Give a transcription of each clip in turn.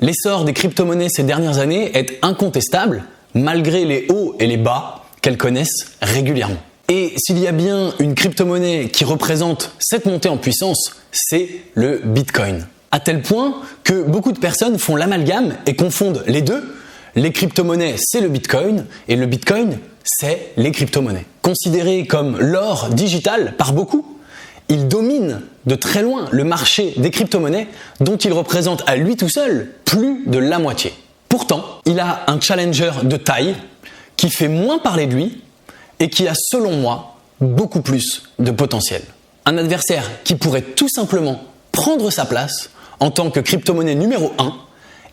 L'essor des crypto-monnaies ces dernières années est incontestable, malgré les hauts et les bas qu'elles connaissent régulièrement. Et s'il y a bien une crypto-monnaie qui représente cette montée en puissance, c'est le Bitcoin. À tel point que beaucoup de personnes font l'amalgame et confondent les deux. Les crypto-monnaies, c'est le Bitcoin, et le Bitcoin, c'est les crypto-monnaies. Considéré comme l'or digital par beaucoup, il domine de très loin le marché des crypto-monnaies dont il représente à lui tout seul plus de la moitié. Pourtant, il a un challenger de taille qui fait moins parler de lui et qui a, selon moi, beaucoup plus de potentiel. Un adversaire qui pourrait tout simplement prendre sa place en tant que crypto-monnaie numéro 1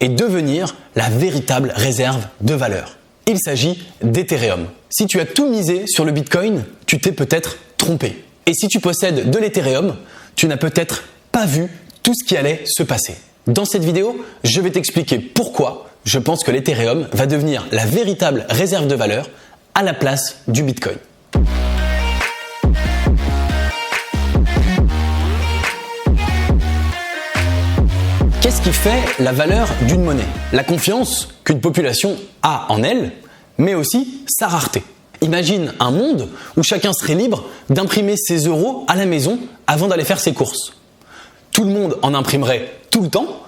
et devenir la véritable réserve de valeur. Il s'agit d'Ethereum. Si tu as tout misé sur le Bitcoin, tu t'es peut-être trompé. Et si tu possèdes de l'Ethereum, tu n'as peut-être pas vu tout ce qui allait se passer. Dans cette vidéo, je vais t'expliquer pourquoi je pense que l'Ethereum va devenir la véritable réserve de valeur à la place du Bitcoin. Qu'est-ce qui fait la valeur d'une monnaie? La confiance qu'une population a en elle, mais aussi sa rareté. Imagine un monde où chacun serait libre d'imprimer ses euros à la maison avant d'aller faire ses courses. Tout le monde en imprimerait tout le temps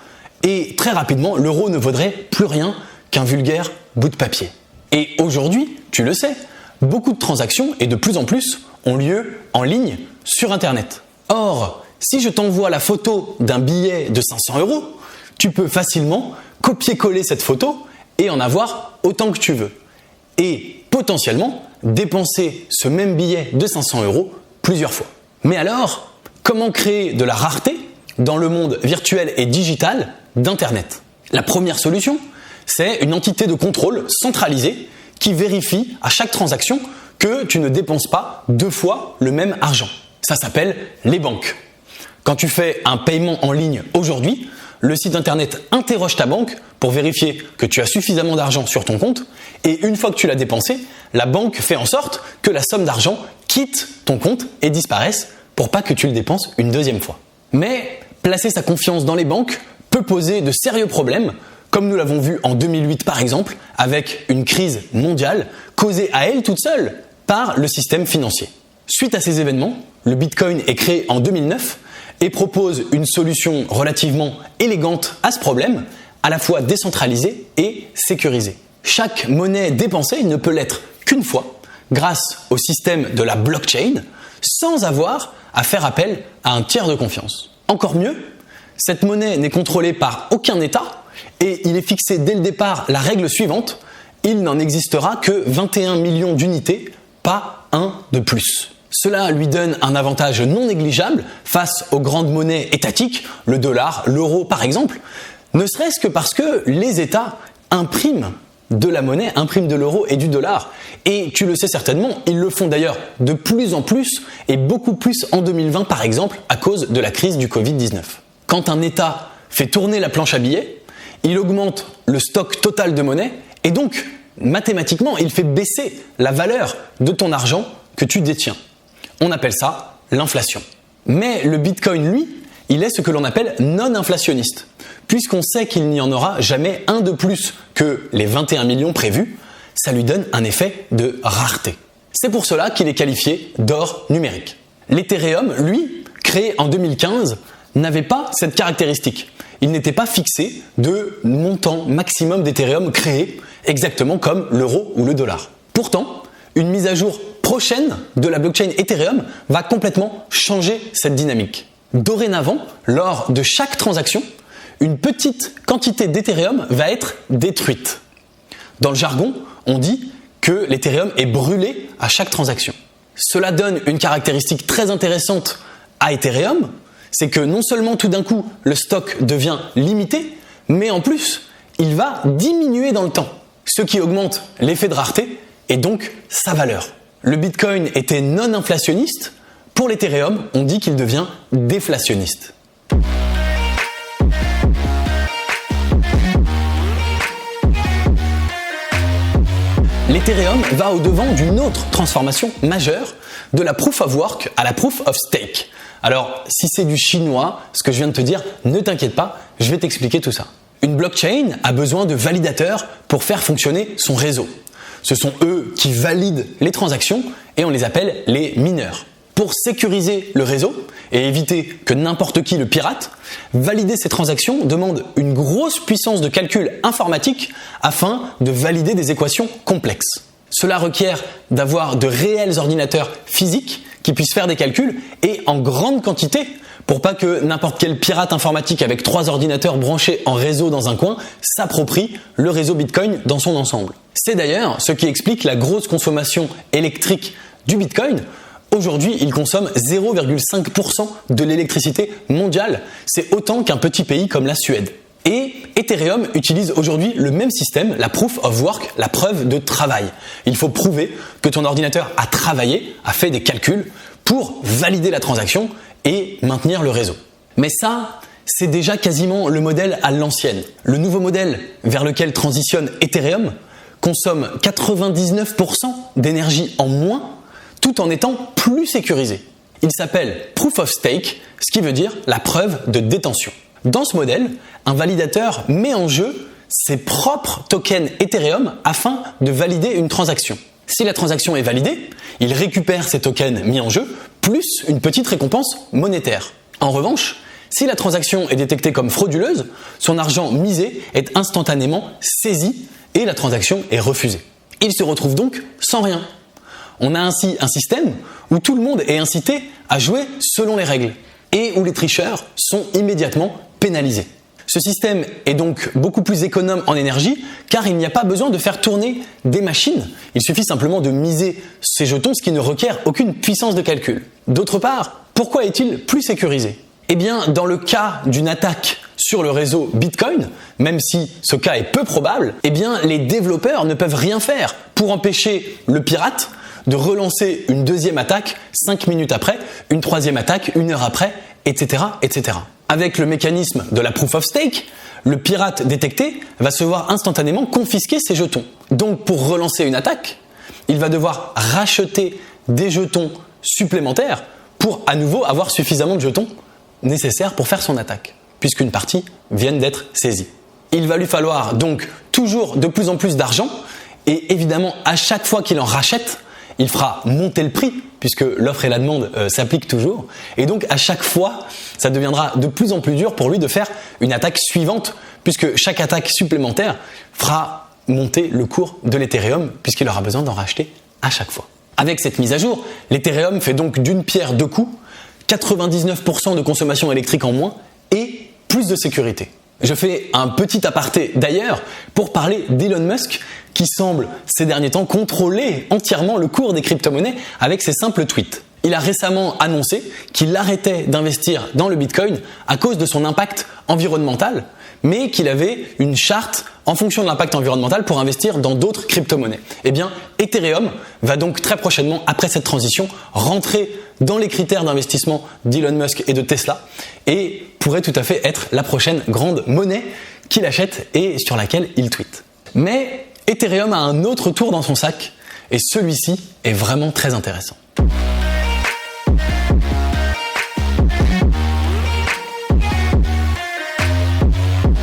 et très rapidement, l'euro ne vaudrait plus rien qu'un vulgaire bout de papier. Et aujourd'hui, tu le sais, beaucoup de transactions et de plus en plus ont lieu en ligne sur Internet. Or, si je t'envoie la photo d'un billet de 500 €, tu peux facilement copier-coller cette photo et en avoir autant que tu veux. Et potentiellement dépenser ce même billet de 500 € plusieurs fois. Mais alors, comment créer de la rareté dans le monde virtuel et digital d'Internet? La première solution, c'est une entité de contrôle centralisée qui vérifie à chaque transaction que tu ne dépenses pas 2 fois le même argent. Ça s'appelle les banques. Quand tu fais un paiement en ligne aujourd'hui, le site internet interroge ta banque pour vérifier que tu as suffisamment d'argent sur ton compte et une fois que tu l'as dépensé, la banque fait en sorte que la somme d'argent quitte ton compte et disparaisse pour pas que tu le dépenses une deuxième fois. Mais placer sa confiance dans les banques peut poser de sérieux problèmes, comme nous l'avons vu en 2008 par exemple, avec une crise mondiale causée à elle toute seule par le système financier. Suite à ces événements, le Bitcoin est créé en 2009 et propose une solution relativement élégante à ce problème, à la fois décentralisée et sécurisée. Chaque monnaie dépensée ne peut l'être qu'une fois, grâce au système de la blockchain, sans avoir à faire appel à un tiers de confiance. Encore mieux, cette monnaie n'est contrôlée par aucun État et il est fixé dès le départ la règle suivante, il n'en existera que 21 millions d'unités, pas un de plus. Cela lui donne un avantage non négligeable face aux grandes monnaies étatiques, le dollar, l'euro par exemple, ne serait-ce que parce que les États impriment de la monnaie, impriment de l'euro et du dollar. Et tu le sais certainement, ils le font d'ailleurs de plus en plus et beaucoup plus en 2020 par exemple à cause de la crise du Covid-19. Quand un État fait tourner la planche à billets, il augmente le stock total de monnaie et donc mathématiquement il fait baisser la valeur de ton argent que tu détiens. On appelle ça l'inflation. Mais le Bitcoin, lui, il est ce que l'on appelle non-inflationniste. Puisqu'on sait qu'il n'y en aura jamais un de plus que les 21 millions prévus, ça lui donne un effet de rareté. C'est pour cela qu'il est qualifié d'or numérique. L'Ethereum, lui, créé en 2015, n'avait pas cette caractéristique. Il n'était pas fixé de montant maximum d'Ethereum créé, exactement comme l'euro ou le dollar. Pourtant, une mise à jour prochaine de la blockchain Ethereum va complètement changer cette dynamique. Dorénavant, lors de chaque transaction, une petite quantité d'Ethereum va être détruite. Dans le jargon, on dit que l'Ethereum est brûlé à chaque transaction. Cela donne une caractéristique très intéressante à Ethereum, c'est que non seulement tout d'un coup le stock devient limité, mais en plus il va diminuer dans le temps, ce qui augmente l'effet de rareté et donc sa valeur. Le Bitcoin était non inflationniste, pour l'Ethereum, on dit qu'il devient déflationniste. L'Ethereum va au-devant d'une autre transformation majeure, de la Proof of Work à la Proof of Stake. Alors, si c'est du chinois, ce que je viens de te dire, ne t'inquiète pas, je vais t'expliquer tout ça. Une blockchain a besoin de validateurs pour faire fonctionner son réseau. Ce sont eux qui valident les transactions et on les appelle les mineurs. Pour sécuriser le réseau et éviter que n'importe qui le pirate, valider ces transactions demande une grosse puissance de calcul informatique afin de valider des équations complexes. Cela requiert d'avoir de réels ordinateurs physiques qui puissent faire des calculs et en grande quantité pour pas que n'importe quel pirate informatique avec 3 ordinateurs branchés en réseau dans un coin s'approprie le réseau Bitcoin dans son ensemble. C'est d'ailleurs ce qui explique la grosse consommation électrique du Bitcoin. Aujourd'hui, il consomme 0,5% de l'électricité mondiale. C'est autant qu'un petit pays comme la Suède. Et Ethereum utilise aujourd'hui le même système, la proof of work, la preuve de travail. Il faut prouver que ton ordinateur a travaillé, a fait des calculs pour valider la transaction et maintenir le réseau. Mais ça, c'est déjà quasiment le modèle à l'ancienne. Le nouveau modèle vers lequel transitionne Ethereum consomme 99% d'énergie en moins tout en étant plus sécurisé. Il s'appelle Proof of Stake, ce qui veut dire la preuve de détention. Dans ce modèle, un validateur met en jeu ses propres tokens Ethereum afin de valider une transaction. Si la transaction est validée, il récupère ces tokens mis en jeu, plus une petite récompense monétaire. En revanche, si la transaction est détectée comme frauduleuse, son argent misé est instantanément saisi et la transaction est refusée. Il se retrouve donc sans rien. On a ainsi un système où tout le monde est incité à jouer selon les règles et où les tricheurs sont immédiatement pénalisés. Ce système est donc beaucoup plus économe en énergie car il n'y a pas besoin de faire tourner des machines. Il suffit simplement de miser ces jetons, ce qui ne requiert aucune puissance de calcul. D'autre part, pourquoi est-il plus sécurisé ? Eh bien, dans le cas d'une attaque sur le réseau Bitcoin, même si ce cas est peu probable, eh bien, les développeurs ne peuvent rien faire pour empêcher le pirate de relancer une deuxième attaque 5 minutes après, une troisième attaque 1 heure après, etc., etc. Avec le mécanisme de la proof of stake, le pirate détecté va se voir instantanément confisquer ses jetons. Donc pour relancer une attaque, il va devoir racheter des jetons supplémentaires pour à nouveau avoir suffisamment de jetons nécessaires pour faire son attaque, puisqu'une partie vient d'être saisie. Il va lui falloir donc toujours de plus en plus d'argent et évidemment à chaque fois qu'il en rachète, il fera monter le prix puisque l'offre et la demande s'appliquent toujours et donc à chaque fois ça deviendra de plus en plus dur pour lui de faire une attaque suivante puisque chaque attaque supplémentaire fera monter le cours de l'Ethereum puisqu'il aura besoin d'en racheter à chaque fois. Avec cette mise à jour, l'Ethereum fait donc d'une pierre deux coups, 99% de consommation électrique en moins et plus de sécurité. Je fais un petit aparté d'ailleurs pour parler d'Elon Musk qui semble ces derniers temps contrôler entièrement le cours des crypto-monnaies avec ses simples tweets. Il a récemment annoncé qu'il arrêtait d'investir dans le Bitcoin à cause de son impact environnemental, mais qu'il avait une charte en fonction de l'impact environnemental pour investir dans d'autres crypto-monnaies. Eh bien, Ethereum va donc très prochainement, après cette transition, rentrer dans les critères d'investissement d'Elon Musk et de Tesla et pourrait tout à fait être la prochaine grande monnaie qu'il achète et sur laquelle il tweete. Mais Ethereum a un autre tour dans son sac et celui-ci est vraiment très intéressant.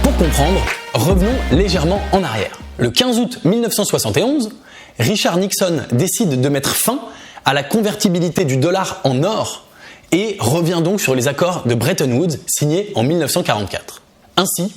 Pour comprendre, revenons légèrement en arrière. Le 15 août 1971, Richard Nixon décide de mettre fin à la convertibilité du dollar en or et revient donc sur les accords de Bretton Woods signés en 1944. Ainsi,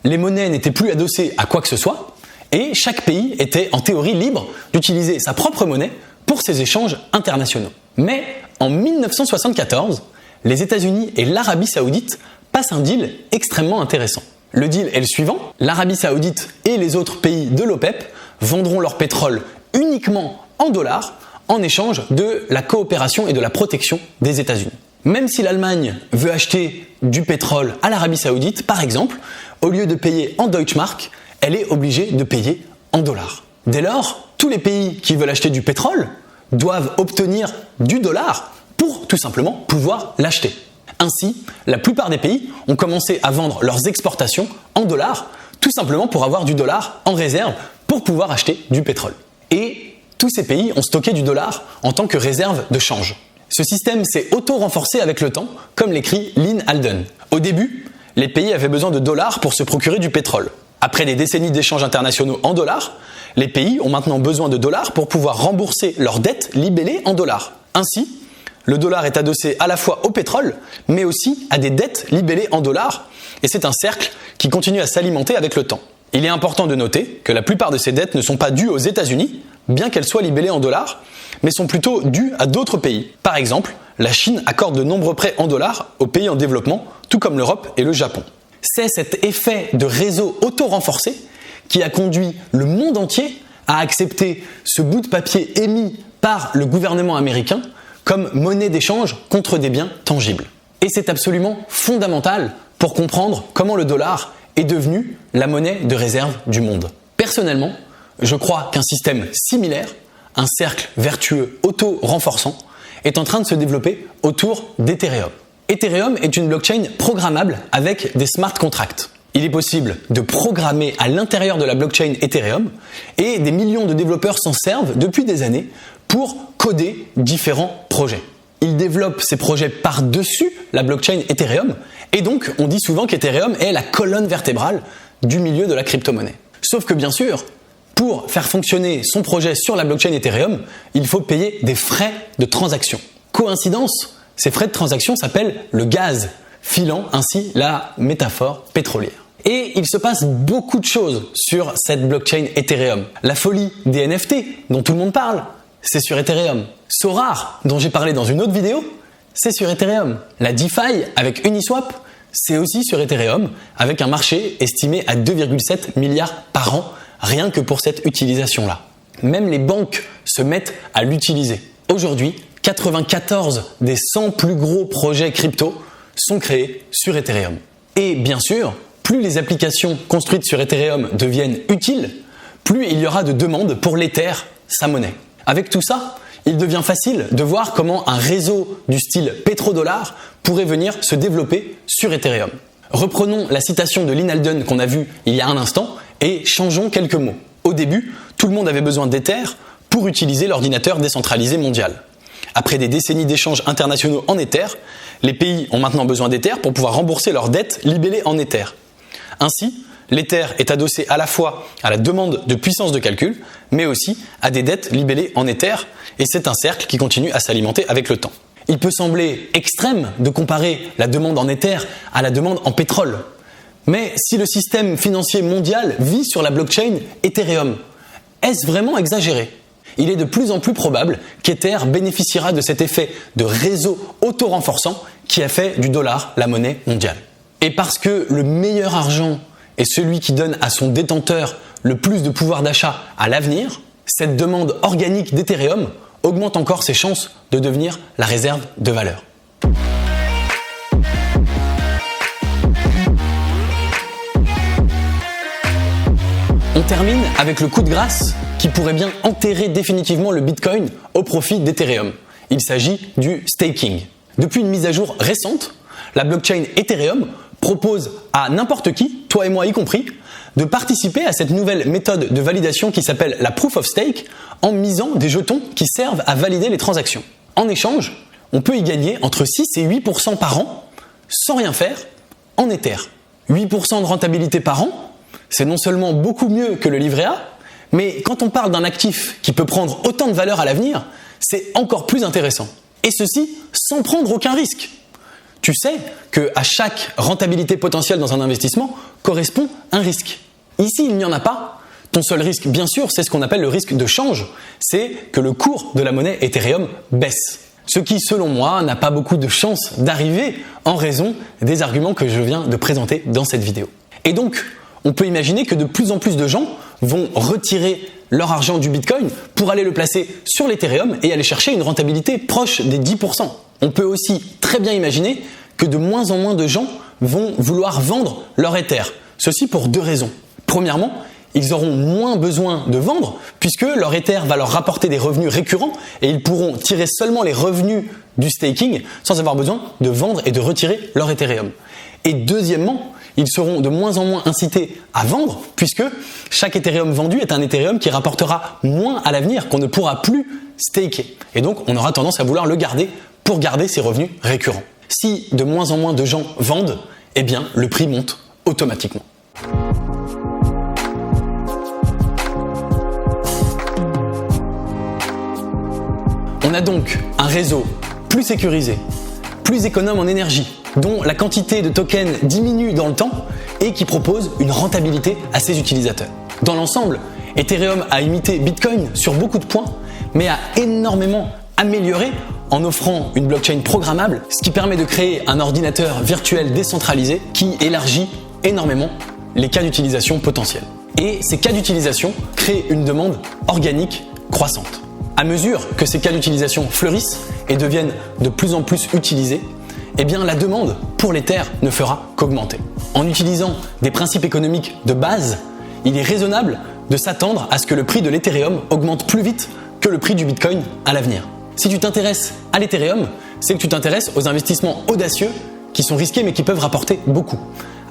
les monnaies n'étaient plus adossées à quoi que ce soit et chaque pays était en théorie libre d'utiliser sa propre monnaie pour ses échanges internationaux. Mais en 1974, les États-Unis et l'Arabie Saoudite passent un deal extrêmement intéressant. Le deal est le suivant, l'Arabie Saoudite et les autres pays de l'OPEP vendront leur pétrole uniquement en dollars en échange de la coopération et de la protection des États-Unis. Même si l'Allemagne veut acheter du pétrole à l'Arabie Saoudite, par exemple, au lieu de payer en Deutschmark, elle est obligée de payer en dollars. Dès lors, tous les pays qui veulent acheter du pétrole doivent obtenir du dollar pour tout simplement pouvoir l'acheter. Ainsi, la plupart des pays ont commencé à vendre leurs exportations en dollars, tout simplement pour avoir du dollar en réserve pour pouvoir acheter du pétrole. Et tous ces pays ont stocké du dollar en tant que réserve de change. Ce système s'est auto-renforcé avec le temps, comme l'écrit Lynn Alden. Au début, les pays avaient besoin de dollars pour se procurer du pétrole. Après des décennies d'échanges internationaux en dollars, les pays ont maintenant besoin de dollars pour pouvoir rembourser leurs dettes libellées en dollars. Ainsi, le dollar est adossé à la fois au pétrole, mais aussi à des dettes libellées en dollars, et c'est un cercle qui continue à s'alimenter avec le temps. Il est important de noter que la plupart de ces dettes ne sont pas dues aux États-Unis, bien qu'elles soient libellées en dollars, mais sont plutôt dues à d'autres pays. Par exemple, la Chine accorde de nombreux prêts en dollars aux pays en développement, tout comme l'Europe et le Japon. C'est cet effet de réseau auto-renforcé qui a conduit le monde entier à accepter ce bout de papier émis par le gouvernement américain comme monnaie d'échange contre des biens tangibles. Et c'est absolument fondamental pour comprendre comment le dollar est devenu la monnaie de réserve du monde. Personnellement, je crois qu'un système similaire, un cercle vertueux auto-renforçant, est en train de se développer autour d'Ethereum. Ethereum est une blockchain programmable avec des smart contracts. Il est possible de programmer à l'intérieur de la blockchain Ethereum et des millions de développeurs s'en servent depuis des années pour coder différents projets. Ils développent ces projets par-dessus la blockchain Ethereum et donc on dit souvent qu'Ethereum est la colonne vertébrale du milieu de la crypto-monnaie. Sauf que bien sûr, pour faire fonctionner son projet sur la blockchain Ethereum, il faut payer des frais de transaction. Coïncidence, ces frais de transaction s'appellent le gaz, filant ainsi la métaphore pétrolière. Et il se passe beaucoup de choses sur cette blockchain Ethereum. La folie des NFT, dont tout le monde parle, c'est sur Ethereum. Sorare, dont j'ai parlé dans une autre vidéo, c'est sur Ethereum. La DeFi avec Uniswap, c'est aussi sur Ethereum, avec un marché estimé à 2,7 milliards par an, rien que pour cette utilisation-là. Même les banques se mettent à l'utiliser. Aujourd'hui, 94 des 100 plus gros projets crypto sont créés sur Ethereum. Et bien sûr, plus les applications construites sur Ethereum deviennent utiles, plus il y aura de demandes pour l'Ether, sa monnaie. Avec tout ça, il devient facile de voir comment un réseau du style pétrodollar pourrait venir se développer sur Ethereum. Reprenons la citation de Lyn Alden qu'on a vue il y a un instant et changeons quelques mots. Au début, tout le monde avait besoin d'Ether pour utiliser l'ordinateur décentralisé mondial. Après des décennies d'échanges internationaux en Ether, les pays ont maintenant besoin d'Ether pour pouvoir rembourser leurs dettes libellées en Ether. Ainsi, l'Ether est adossé à la fois à la demande de puissance de calcul, mais aussi à des dettes libellées en Ether, et c'est un cercle qui continue à s'alimenter avec le temps. Il peut sembler extrême de comparer la demande en Ether à la demande en pétrole, mais si le système financier mondial vit sur la blockchain Ethereum, est-ce vraiment exagéré ? Il est de plus en plus probable qu'Ether bénéficiera de cet effet de réseau auto-renforçant qui a fait du dollar la monnaie mondiale. Et parce que le meilleur argent est celui qui donne à son détenteur le plus de pouvoir d'achat à l'avenir, cette demande organique d'Ethereum augmente encore ses chances de devenir la réserve de valeur. On termine avec le coup de grâce qui pourrait bien enterrer définitivement le Bitcoin au profit d'Ethereum. Il s'agit du staking. Depuis une mise à jour récente, la blockchain Ethereum propose à n'importe qui, toi et moi y compris, de participer à cette nouvelle méthode de validation qui s'appelle la Proof of Stake en misant des jetons qui servent à valider les transactions. En échange, on peut y gagner entre 6 et 8% par an sans rien faire en Ether. 8% de rentabilité par an, c'est non seulement beaucoup mieux que le livret A, mais quand on parle d'un actif qui peut prendre autant de valeur à l'avenir, c'est encore plus intéressant. Et ceci sans prendre aucun risque. Tu sais qu'à chaque rentabilité potentielle dans un investissement correspond un risque. Ici, il n'y en a pas. Ton seul risque, bien sûr, c'est ce qu'on appelle le risque de change. C'est que le cours de la monnaie Ethereum baisse. Ce qui, selon moi, n'a pas beaucoup de chances d'arriver en raison des arguments que je viens de présenter dans cette vidéo. Et donc, on peut imaginer que de plus en plus de gens vont retirer leur argent du Bitcoin pour aller le placer sur l'Ethereum et aller chercher une rentabilité proche des 10%. On peut aussi très bien imaginer que de moins en moins de gens vont vouloir vendre leur Ether. Ceci pour deux raisons. Premièrement, ils auront moins besoin de vendre puisque leur Ether va leur rapporter des revenus récurrents et ils pourront tirer seulement les revenus du staking sans avoir besoin de vendre et de retirer leur Ethereum. Et deuxièmement, ils seront de moins en moins incités à vendre puisque chaque Ethereum vendu est un Ethereum qui rapportera moins à l'avenir, qu'on ne pourra plus staker. Et donc, on aura tendance à vouloir le garder pour garder ses revenus récurrents. Si de moins en moins de gens vendent, eh bien le prix monte automatiquement. On a donc un réseau plus sécurisé, plus économe en énergie, dont la quantité de tokens diminue dans le temps et qui propose une rentabilité à ses utilisateurs. Dans l'ensemble, Ethereum a imité Bitcoin sur beaucoup de points, mais a énormément amélioré en offrant une blockchain programmable, ce qui permet de créer un ordinateur virtuel décentralisé qui élargit énormément les cas d'utilisation potentiels. Et ces cas d'utilisation créent une demande organique croissante. À mesure que ces cas d'utilisation fleurissent et deviennent de plus en plus utilisés, eh bien la demande pour l'Ether ne fera qu'augmenter. En utilisant des principes économiques de base, il est raisonnable de s'attendre à ce que le prix de l'Ethereum augmente plus vite que le prix du Bitcoin à l'avenir. Si tu t'intéresses à l'Ethereum, c'est que tu t'intéresses aux investissements audacieux qui sont risqués mais qui peuvent rapporter beaucoup.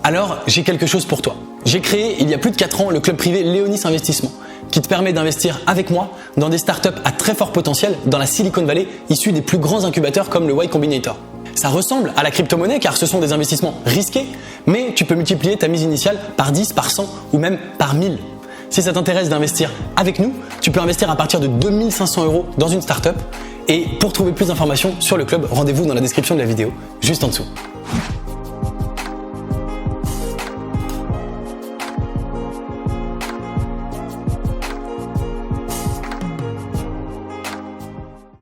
Alors, j'ai quelque chose pour toi. J'ai créé il y a plus de 4 ans le club privé Léonis Investissement qui te permet d'investir avec moi dans des startups à très fort potentiel dans la Silicon Valley issus des plus grands incubateurs comme le Y Combinator. Ça ressemble à la crypto-monnaie car ce sont des investissements risqués, mais tu peux multiplier ta mise initiale par 10, par 100 ou même par 1000. Si ça t'intéresse d'investir avec nous, tu peux investir à partir de 2500 € dans une startup. Et pour trouver plus d'informations sur le club, rendez-vous dans la description de la vidéo, juste en dessous.